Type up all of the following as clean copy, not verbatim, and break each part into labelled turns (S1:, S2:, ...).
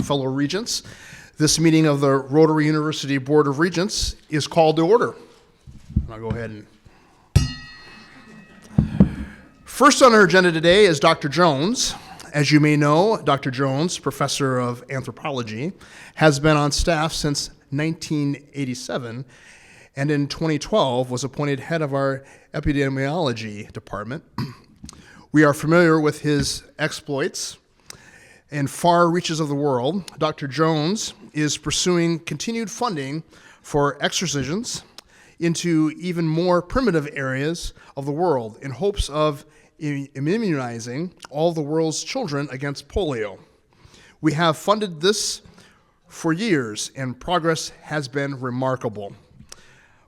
S1: fellow Regents. This meeting of the Rotary University Board of Regents is called to order. I'll go ahead and... First on our agenda today is Dr. Jones. As you may know, Dr. Jones, professor of anthropology, has been on staff since 1987, and in 2012 was appointed head of our epidemiology department. We are familiar with his exploits in far reaches of the world. Dr. Jones is pursuing continued funding for exorcisms into even more primitive areas of the world in hopes of immunizing all the world's children against polio. We have funded this for years, and progress has been remarkable.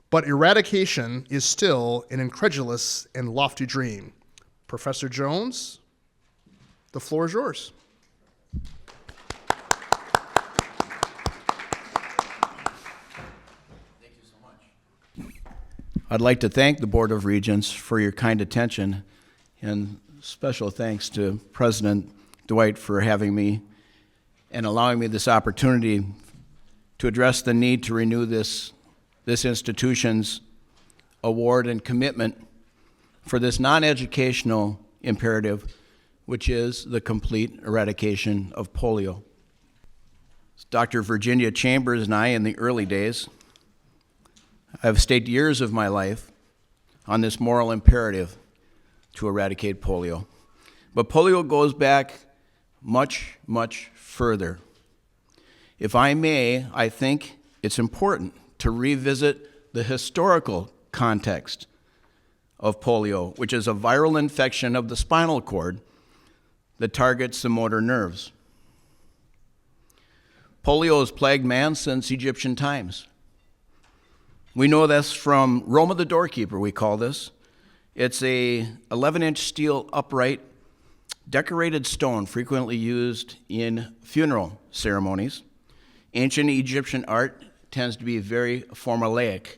S1: But eradication is still an incredulous and lofty dream. Professor Jones, the floor is yours.
S2: Thank you so much. I'd like to thank the Board of Regents for your kind attention, and special thanks to President Dwight for having me and allowing me this opportunity to address the need to renew this institution's award and commitment for this non-educational imperative, which is the complete eradication of polio. Dr. Virginia Chambers and I, in the early days, have staked years of my life on this moral imperative to eradicate polio. But polio goes back much, much further. If I may, I think it's important to revisit the historical context of polio, which is a viral infection of the spinal cord that targets the motor nerves. Polio has plagued man since Egyptian times. We know this from Roma the doorkeeper, we call this. It's a 11-inch steel upright, decorated stone frequently used in funeral ceremonies. Ancient Egyptian art tends to be very formulaic.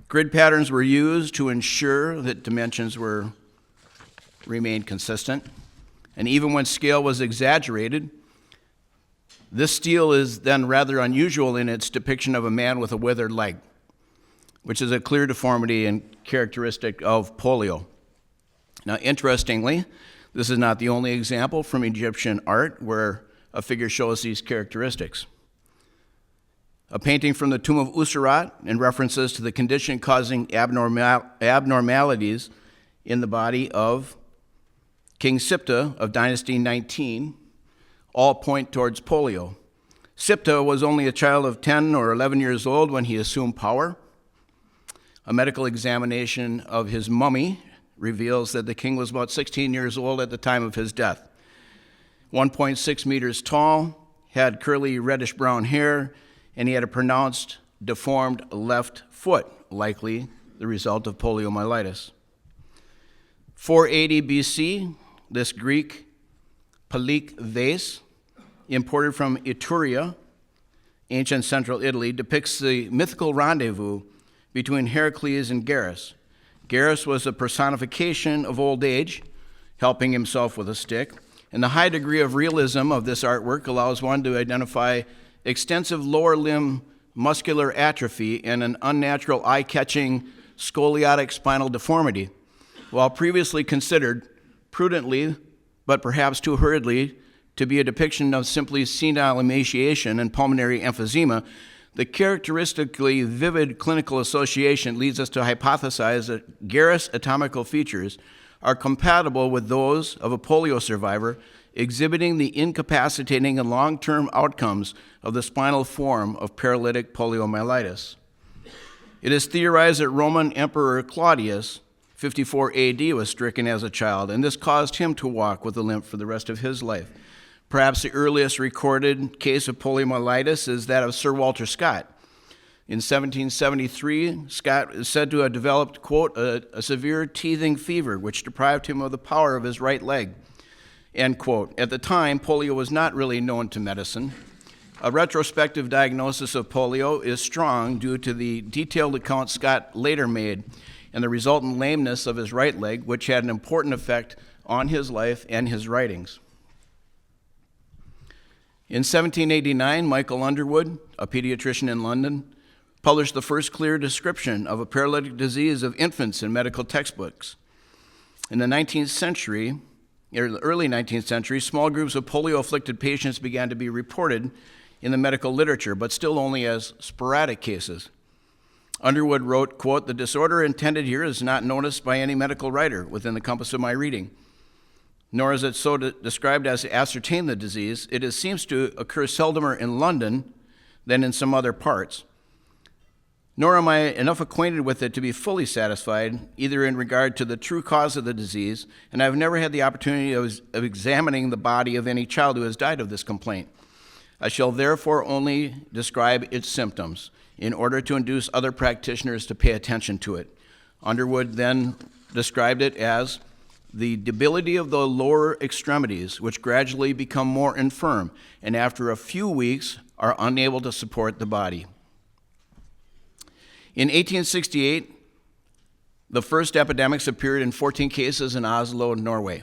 S2: Grid patterns were used to ensure that dimensions remained consistent. And even when scale was exaggerated, this steel is then rather unusual in its depiction of a man with a withered leg, which is a clear deformity and characteristic of polio. Now, interestingly, this is not the only example from Egyptian art where a figure shows these characteristics. A painting from the tomb of Usarat in references to the condition causing abnormalities in the body of King Siptah of Dynasty 19 all point towards polio. Siptah was only a child of 10 or 11 years old when he assumed power. A medical examination of his mummy reveals that the king was about 16 years old at the time of his death. 1.6 meters tall, had curly reddish-brown hair, and he had a pronounced deformed left foot, likely the result of poliomyelitis. 480 BC, this Greek Palique vase, imported from Etruria, ancient central Italy, depicts the mythical rendezvous between Heracles and Garrus. Garrus was a personification of old age, helping himself with a stick, and the high degree of realism of this artwork allows one to identify extensive lower limb muscular atrophy and an unnatural eye-catching scoliotic spinal deformity. While previously considered prudently, but perhaps too hurriedly, to be a depiction of simply senile emaciation and pulmonary emphysema, the characteristically vivid clinical association leads us to hypothesize that Garrus' anatomical features are compatible with those of a polio survivor, exhibiting the incapacitating and long-term outcomes of the spinal form of paralytic poliomyelitis. It is theorized that Roman Emperor Claudius, 54 AD, was stricken as a child, and this caused him to walk with a limp for the rest of his life. Perhaps the earliest recorded case of poliomyelitis is that of Sir Walter Scott. In 1773, Scott is said to have developed, quote, a severe teething fever, which deprived him of the power of his right leg, end quote. At the time, polio was not really known to medicine. A retrospective diagnosis of polio is strong due to the detailed account Scott later made and the resultant lameness of his right leg, which had an important effect on his life and his writings. In 1789, Michael Underwood, a pediatrician in London, published the first clear description of a paralytic disease of infants in medical textbooks. In the 19th century, or the early 19th century, small groups of polio-afflicted patients began to be reported in the medical literature, but still only as sporadic cases. Underwood wrote, quote, "The disorder intended here is not noticed by any medical writer within the compass of my reading, nor is it so described as to ascertain the disease. It seems to occur seldomer in London than in some other parts. Nor am I enough acquainted with it to be fully satisfied, either in regard to the true cause of the disease, and I have never had the opportunity of examining the body of any child who has died of this complaint. I shall therefore only describe its symptoms in order to induce other practitioners to pay attention to it." Underwood then described it as the debility of the lower extremities, which gradually become more infirm, and after a few weeks are unable to support the body. In 1868, the first epidemics appeared in 14 cases in Oslo, Norway,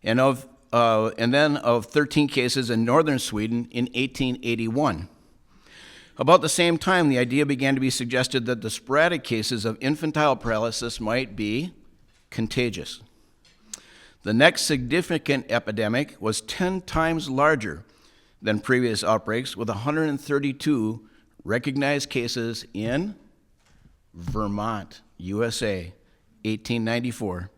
S2: and then of 13 cases in northern Sweden in 1881. About the same time, the idea began to be suggested that the sporadic cases of infantile paralysis might be contagious. The next significant epidemic was 10 times larger than previous outbreaks, with 132 recognized cases in Vermont, USA, 1894.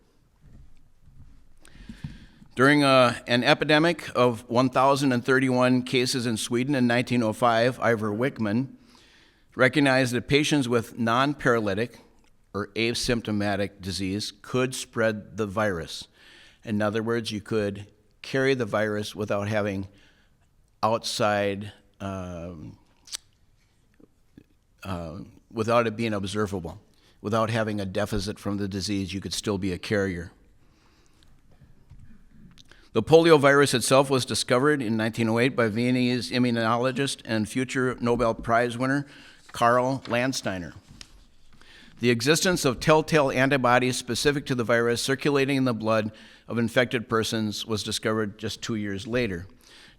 S2: During an epidemic of 1,031 cases in Sweden in 1905, Ivor Wickman recognized that patients with non-paralytic or asymptomatic disease could spread the virus. In other words, you could carry the virus without having outside, without it being observable. Without having a deficit from the disease, you could still be a carrier. The polio virus itself was discovered in 1908 by Viennese immunologist and future Nobel Prize winner Karl Landsteiner. The existence of telltale antibodies specific to the virus circulating in the blood of infected persons was discovered just 2 years later.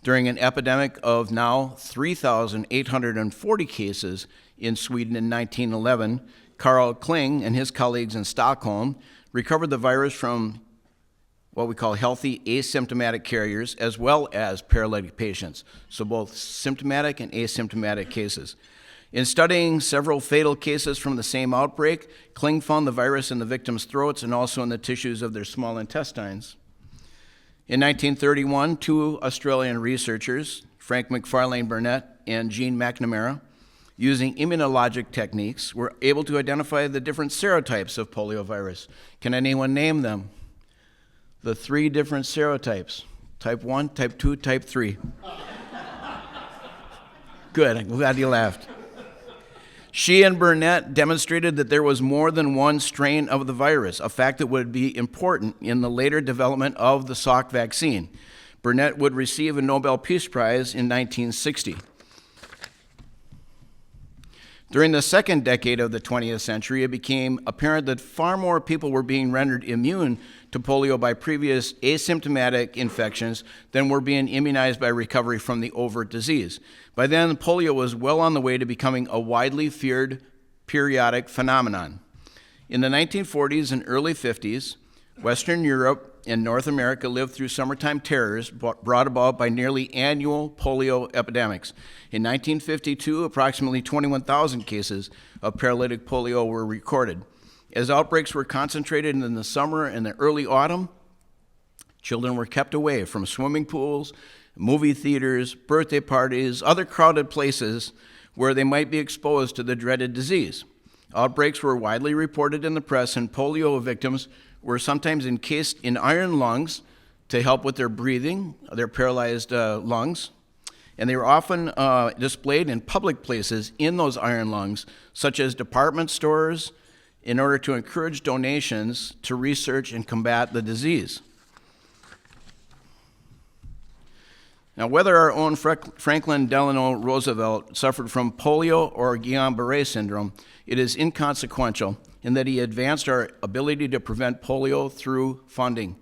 S2: During an epidemic of now 3,840 cases in Sweden in 1911, Karl Kling and his colleagues in Stockholm recovered the virus from what we call healthy asymptomatic carriers, as well as paralytic patients, so both symptomatic and asymptomatic cases. In studying several fatal cases from the same outbreak, Kling found the virus in the victims' throats and also in the tissues of their small intestines. In 1931, 2 Australian researchers, Frank McFarlane Burnett and Jean McNamara, using immunologic techniques, were able to identify the different serotypes of poliovirus. Can anyone name them? The 3 different serotypes: type 1, type 2, type 3. Good, I'm glad you laughed. She and Burnett demonstrated that there was more than one strain of the virus, a fact that would be important in the later development of the Salk vaccine. Burnett would receive a Nobel Peace Prize in 1960. During the second decade of the 20th century, it became apparent that far more people were being rendered immune to polio by previous asymptomatic infections than were being immunized by recovery from the overt disease. By then, polio was well on the way to becoming a widely feared periodic phenomenon. In the 1940s and early 50s, Western Europe and North America lived through summertime terrors brought about by nearly annual polio epidemics. In 1952, approximately 21,000 cases of paralytic polio were recorded. As outbreaks were concentrated in the summer and the early autumn, children were kept away from swimming pools, movie theaters, birthday parties, other crowded places where they might be exposed to the dreaded disease. Outbreaks were widely reported in the press, and polio victims were sometimes encased in iron lungs to help with their breathing, their paralyzed lungs. And they were often displayed in public places in those iron lungs, such as department stores, in order to encourage donations to research and combat the disease. Now, whether our own Franklin Delano Roosevelt suffered from polio or Guillain-Barré syndrome, it is inconsequential in that he advanced our ability to prevent polio through funding,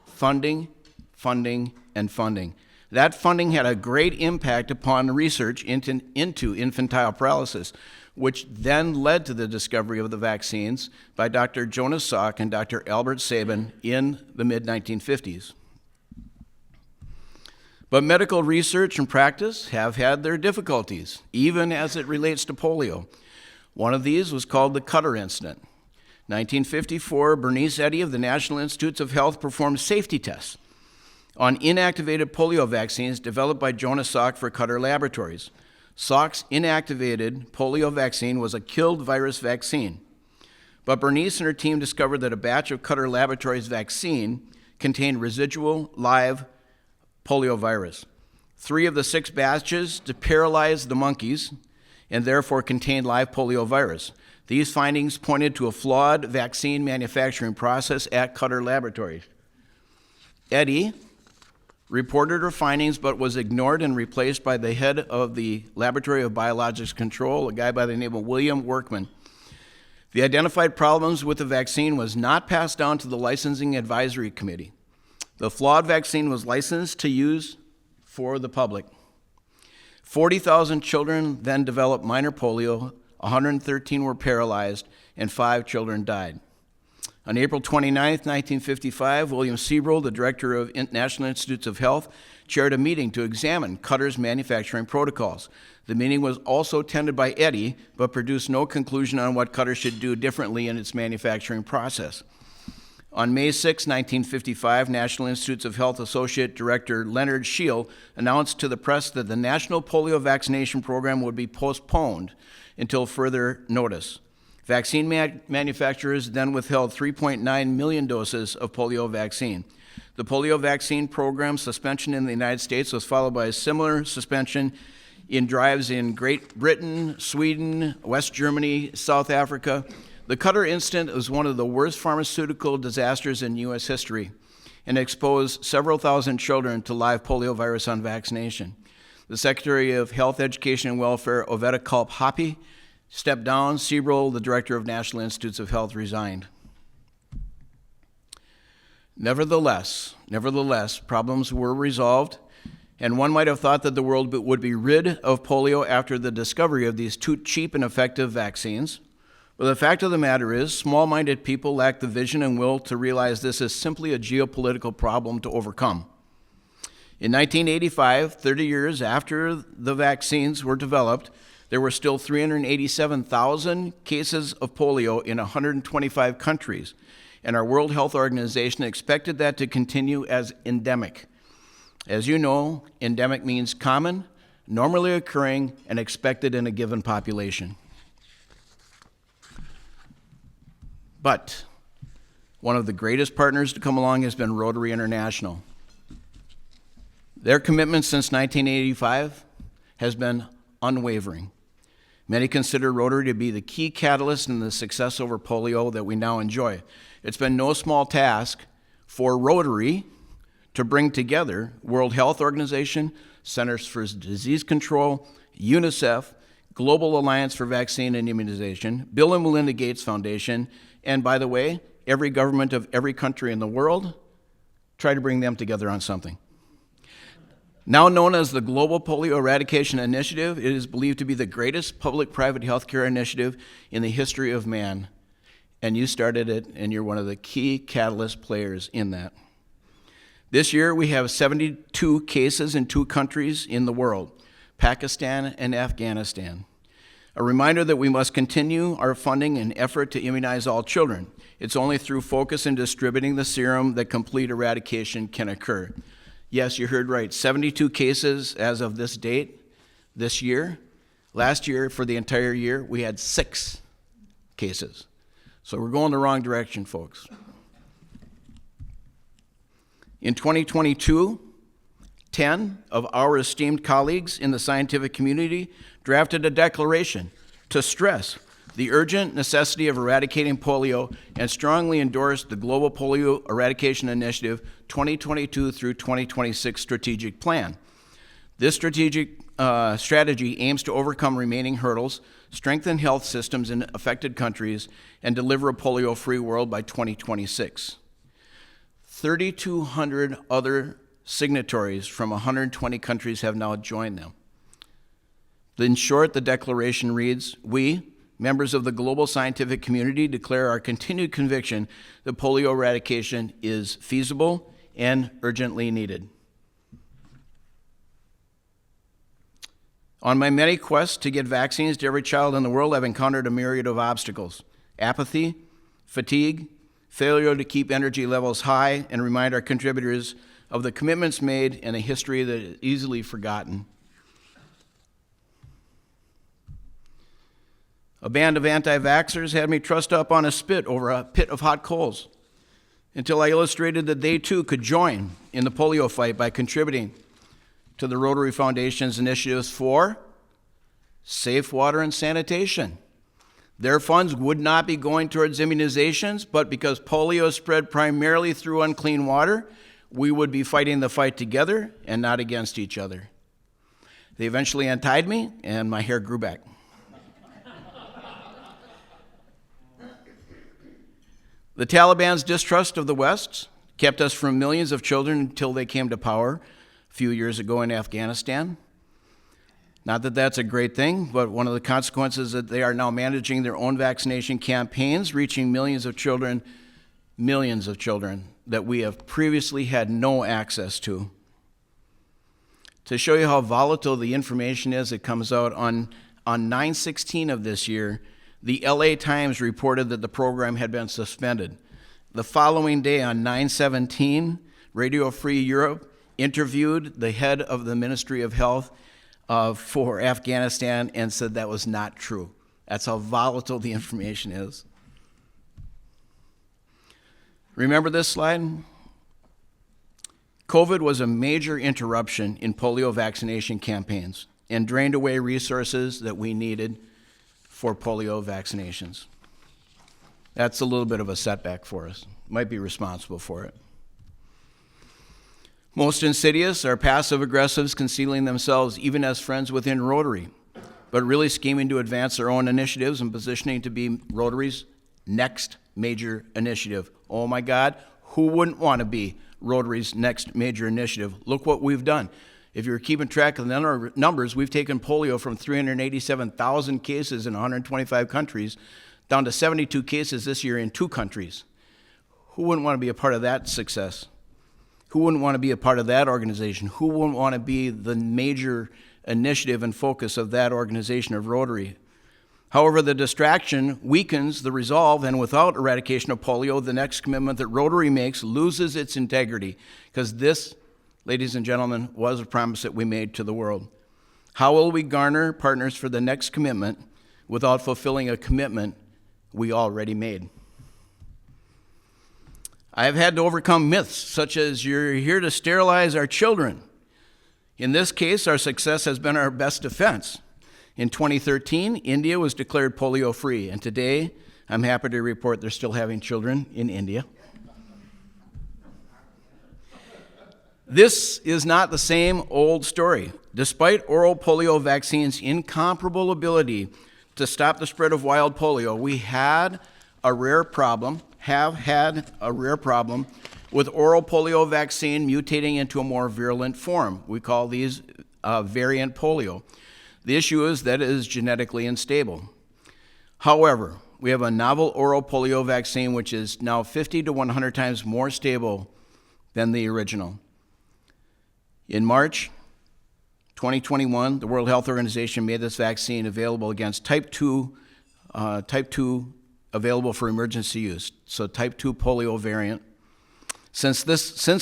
S2: funding, funding, and funding. That funding had a great impact upon research into infantile paralysis, which then led to the discovery of the vaccines by Dr. Jonas Salk and Dr. Albert Sabin in the mid-1950s. But medical research and practice have had their difficulties, even as it relates to polio. One of these was called the Cutter incident. 1954, Bernice Eddy of the National Institutes of Health performed safety tests on inactivated polio vaccines developed by Jonas Salk for Cutter Laboratories. Salk's inactivated polio vaccine was a killed virus vaccine. But Bernice and her team discovered that a batch of Cutter Laboratories vaccine contained residual live polio virus. 3 of the 6 batches paralyzed the monkeys and therefore contained live polio virus. These findings pointed to a flawed vaccine manufacturing process at Cutter Laboratories. Eddy reported her findings but was ignored and replaced by the head of the Laboratory of Biologics Control, a guy by the name of William Workman. The identified problems with the vaccine was not passed down to the Licensing Advisory Committee. The flawed vaccine was licensed to use for the public. 40,000 children then developed minor polio, 113 were paralyzed, and 5 children died. On April 29, 1955, William Siebel, the director of National Institutes of Health, chaired a meeting to examine Cutter's manufacturing protocols. The meeting was also attended by Eddy, but produced no conclusion on what Cutter should do differently in its manufacturing process. On May 6, 1955, National Institutes of Health Associate Director Leonard Scheel announced to the press that the national polio vaccination program would be postponed until further notice. Vaccine manufacturers then withheld 3.9 million doses of polio vaccine. The polio vaccine program suspension in the United States was followed by a similar suspension in drives in Great Britain, Sweden, West Germany, South Africa. The Cutter incident was one of the worst pharmaceutical disasters in U.S. history and exposed several thousand children to live poliovirus on vaccination. The Secretary of Health, Education, and Welfare, Oveta Culp-Hoppe, stepped down. Siebel, the Director of National Institutes of Health, resigned. Nevertheless, problems were resolved, and one might have thought that the world would be rid of polio after the discovery of these 2 cheap and effective vaccines. But the fact of the matter is, small-minded people lack the vision and will to realize this is simply a geopolitical problem to overcome. In 1985, 30 years after the vaccines were developed, there were still 387,000 cases of polio in 125 countries, and our World Health Organization expected that to continue as endemic. As you know, endemic means common, normally occurring, and expected in a given population. But one of the greatest partners to come along has been Rotary International. Their commitment since 1985 has been unwavering. Many consider Rotary to be the key catalyst in the success over polio that we now enjoy. It's been no small task for Rotary to bring together World Health Organization, Centers for Disease Control, UNICEF, Global Alliance for Vaccine and Immunization, Bill and Melinda Gates Foundation, and by the way, every government of every country in the world, try to bring them together on something. Now known as the Global Polio Eradication Initiative, it is believed to be the greatest public-private healthcare initiative in the history of man. And you started it, and you're one of the key catalyst players in that. This year, we have 72 cases in 2 countries in the world, Pakistan and Afghanistan. A reminder that we must continue our funding and effort to immunize all children. It's only through focus in distributing the serum that complete eradication can occur. Yes, you heard right, 72 cases as of this date, this year. Last year, for the entire year, we had 6 cases. So we're going the wrong direction, folks. In 2022, 10 of our esteemed colleagues in the scientific community drafted a declaration to stress the urgent necessity of eradicating polio and strongly endorsed the Global Polio Eradication Initiative 2022 through 2026 strategic plan. This strategic strategy aims to overcome remaining hurdles, strengthen health systems in affected countries, and deliver a polio-free world by 2026. 3,200 other signatories from 120 countries have now joined them. In short, the declaration reads, "We, members of the global scientific community, declare our continued conviction that polio eradication is feasible and urgently needed." On my many quests to get vaccines to every child in the world, I've encountered a myriad of obstacles: apathy, fatigue, failure to keep energy levels high, and remind our contributors of the commitments made and a history that is easily forgotten. A band of anti-vaxxers had me trussed up on a spit over a pit of hot coals until I illustrated that they too could join in the polio fight by contributing to the Rotary Foundation's initiatives for safe water and sanitation. Their funds would not be going towards immunizations, but because polio is spread primarily through unclean water, we would be fighting the fight together and not against each other. They eventually untied me, and my hair grew back. The Taliban's distrust of the West kept us from millions of children until they came to power a few years ago in Afghanistan. Not that that's a great thing, but one of the consequences is that they are now managing their own vaccination campaigns, reaching millions of children that we have previously had no access to. To show you how volatile the information is, it comes out on 9/16 of this year. The LA Times reported that the program had been suspended. The following day, on 9/17, Radio Free Europe interviewed the head of the Ministry of Health for Afghanistan and said that was not true. That's how volatile the information is. Remember this slide? COVID was a major interruption in polio vaccination campaigns and drained away resources that we needed for polio vaccinations. That's a little bit of a setback for us. Might be responsible for it. Most insidious are passive aggressives concealing themselves even as friends within Rotary, but really scheming to advance their own initiatives and positioning to be Rotary's next major initiative. Oh my God, who wouldn't want to be Rotary's next major initiative? Look what we've done. If you're keeping track of the numbers, we've taken polio from 387,000 cases in 125 countries down to 72 cases this year in 2 countries. Who wouldn't want to be a part of that success? Who wouldn't want to be a part of that organization? Who wouldn't want to be the major initiative and focus of that organization of Rotary? However, the distraction weakens the resolve, and without eradication of polio, the next commitment that Rotary makes loses its integrity, because this, ladies and gentlemen, was a promise that we made to the world. How will we garner partners for the next commitment without fulfilling a commitment we already made? I have had to overcome myths such as you're here to sterilize our children. In this case, our success has been our best defense. In 2013, India was declared polio-free, and today I'm happy to report they're still having children in India. This is not the same old story. Despite oral polio vaccine's incomparable ability to stop the spread of wild polio, we have had a rare problem with oral polio vaccine mutating into a more virulent form. We call these variant polio. The issue is that it is genetically unstable. However, we have a novel oral polio vaccine which is now 50 to 100 times more stable than the original. In March 2021, the World Health Organization made this vaccine available against type 2 available for emergency use, so type 2 polio variant. Since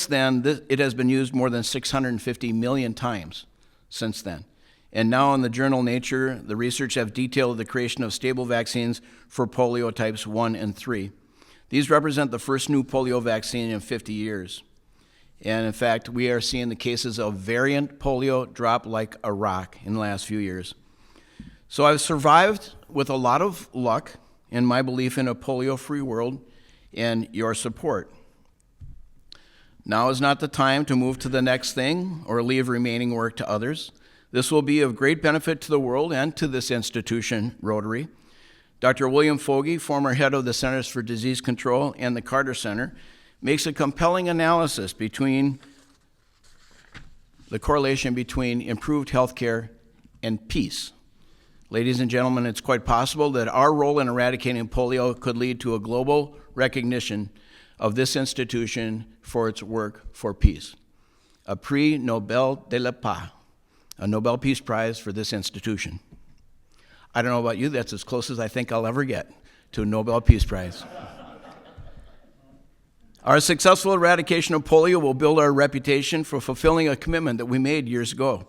S2: then, it has been used more than 650 million times since then. And now in the journal Nature, the research have detailed the creation of stable vaccines for polio types 1 and 3. These represent the first new polio vaccine in 50 years. And in fact, we are seeing the cases of variant polio drop like a rock in the last few years. So I've survived with a lot of luck and my belief in a polio-free world and your support. Now is not the time to move to the next thing or leave remaining work to others. This will be of great benefit to the world and to this institution, Rotary. Dr. William Fogy, former head of the Centers for Disease Control and the Carter Center, makes a compelling analysis between the correlation between improved health care and peace. Ladies and gentlemen, it's quite possible that our role in eradicating polio could lead to a global recognition of this institution for its work for peace. A Prix Nobel de la Paix, a Nobel Peace Prize for this institution. I don't know about you, that's as close as I think I'll ever get to a Nobel Peace Prize. Our successful eradication of polio will build our reputation for fulfilling a commitment that we made years ago.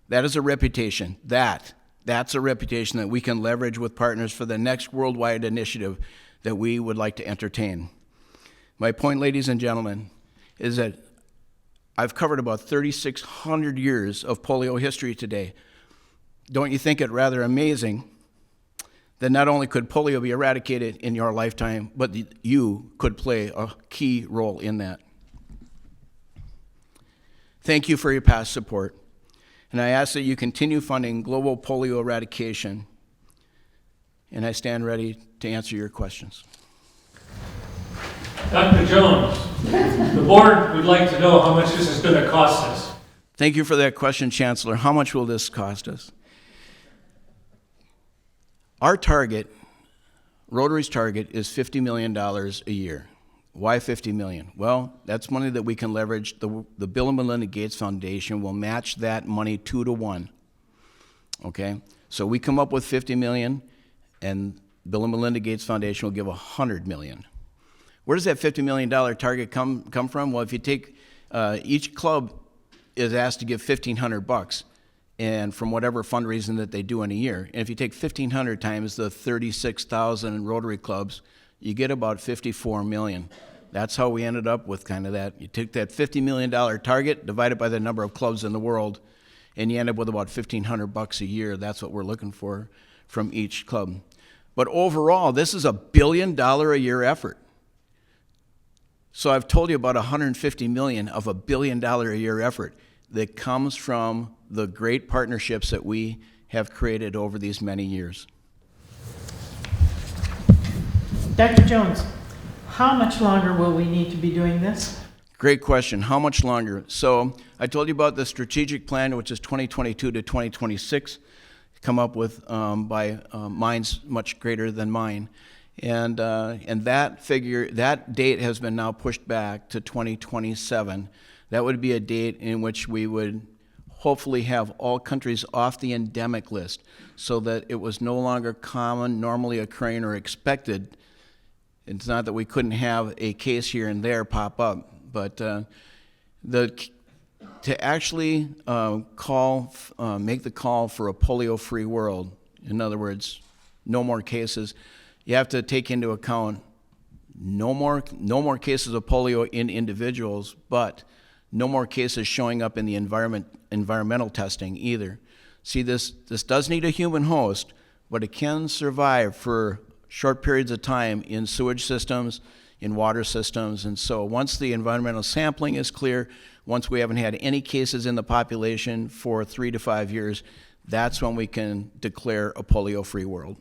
S2: That is a reputation. That's a reputation that we can leverage with partners for the next worldwide initiative that we would like to entertain. My point, ladies and gentlemen, is that I've covered about 3,600 years of polio history today. Don't you think it rather amazing that not only could polio be eradicated in your lifetime, but you could play a key role in that? Thank you for your past support, and I ask that you continue funding global polio eradication, and I stand ready to answer your questions.
S3: Dr. Jones, the board would like to know how much this is going to cost us.
S2: Thank you for that question, Chancellor. How much will this cost us? Our target, Rotary's target, is $50 million a year. Why $50 million? Well, that's money that we can leverage. The Bill and Melinda Gates Foundation will match that money 2 to 1. Okay? So we come up with $50 million, and Bill and Melinda Gates Foundation will give $100 million. Where does that $50 million target come from? Well, if you take, each club is asked to give $1,500, and from whatever fundraising that they do in a year. And if you take 1,500 times the 36,000 Rotary clubs, you get about 54 million. That's how we ended up with kind of that. You took that $50 million target, divided by the number of clubs in the world, and you end up with about $1,500 a year. That's what we're looking for from each club. But overall, this is a $1 billion a year effort. So I've told you about $150 million of a $1 billion a year effort that comes from the great partnerships that we have created over these many years.
S4: Dr. Jones, how much longer will we need to be doing this?
S2: Great question. How much longer? So I told you about the strategic plan, which is 2022 to 2026, come up with by minds much greater than mine. And that figure, that date has been now pushed back to 2027. That would be a date in which we would hopefully have all countries off the endemic list so that it was no longer common, normally occurring, or expected. It's not that we couldn't have a case here and there pop up, but to actually make the call for a polio-free world, in other words, no more cases, you have to take into account no more cases of polio in individuals, but no more cases showing up in the environmental testing either. See, this does need a human host, but it can survive for short periods of time in sewage systems, in water systems, and so once the environmental sampling is clear, once we haven't had any cases in the population for 3 to 5 years, that's when we can declare a polio-free world.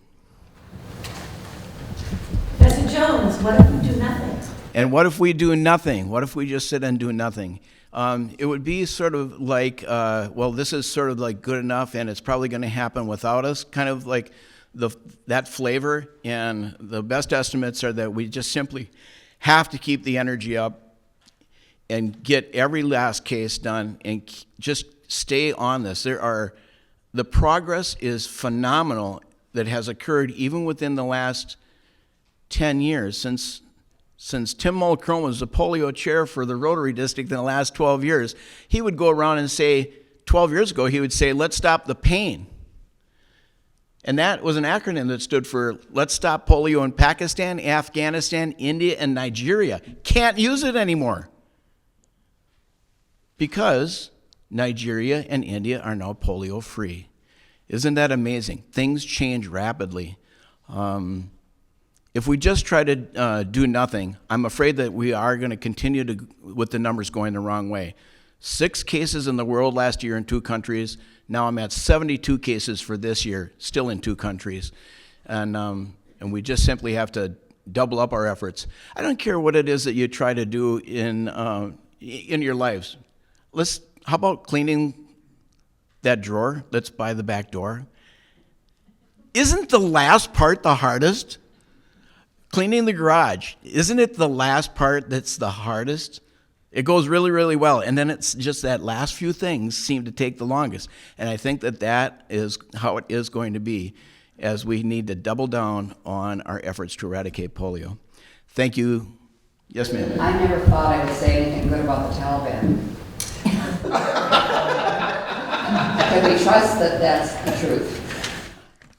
S5: Professor Jones, what if we do nothing?
S2: And what if we do nothing? What if we just sit and do nothing? It would be sort of like, well, this is sort of like good enough and it's probably going to happen without us, kind of like that flavor. And the best estimates are that we just simply have to keep the energy up and get every last case done and just stay on this. The progress is phenomenal that has occurred even within the last 10 years since Tim Mulcrone was the polio chair for the Rotary District in the last 12 years. He would go around and say, 12 years ago, he would say, let's stop the pain. And that was an acronym that stood for let's stop polio in Pakistan, Afghanistan, India, and Nigeria. Can't use it anymore because Nigeria and India are now polio free. Isn't that amazing? Things change rapidly. If we just try to do nothing, I'm afraid that we are going to continue with the numbers going the wrong way. 6 cases in the world last year in 2 countries. Now I'm at 72 cases for this year, still in 2 countries. And we just simply have to double up our efforts. I don't care what it is that you try to do in your lives. how about cleaning that drawer that's by the back door? Isn't the last part the hardest? Cleaning the garage, isn't it the last part that's the hardest? It goes really, really well. And then it's just that last few things seem to take the longest. And I think that that is how it is going to be as we need to double down on our efforts to eradicate polio. Thank you. Yes, ma'am.
S6: I never thought I would say anything good about the Taliban. Can we trust that that's the truth?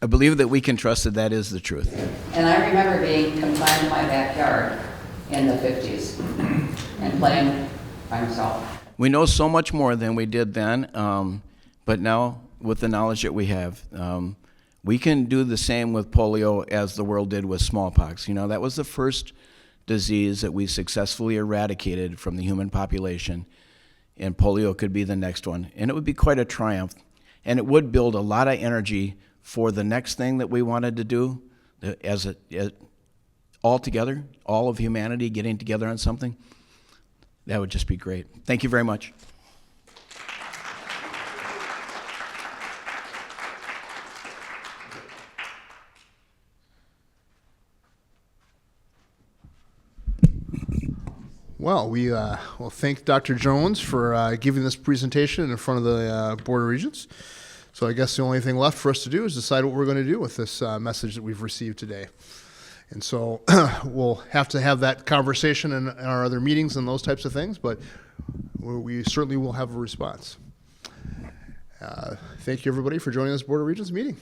S2: I believe that we can trust that that is the truth.
S6: And I remember being confined in my backyard in the 50s and playing by myself.
S2: We know so much more than we did then, but now with the knowledge that we have, we can do the same with polio as the world did with smallpox. You know, that was the first disease that we successfully eradicated from the human population, and polio could be the next one. And it would be quite a triumph, and it would build a lot of energy for the next thing that we wanted to do as all together, all of humanity getting together on something. That would just be great. Thank you very much.
S1: Well, we will thank Dr. Jones for giving this presentation in front of the Board of Regents. So I guess the only thing left for us to do is decide what we're going to do with this message that we've received today. And so we'll have to have that conversation in our other meetings and those types of things, but we certainly will have a response. Thank you, everybody, for joining this Board of Regents meeting.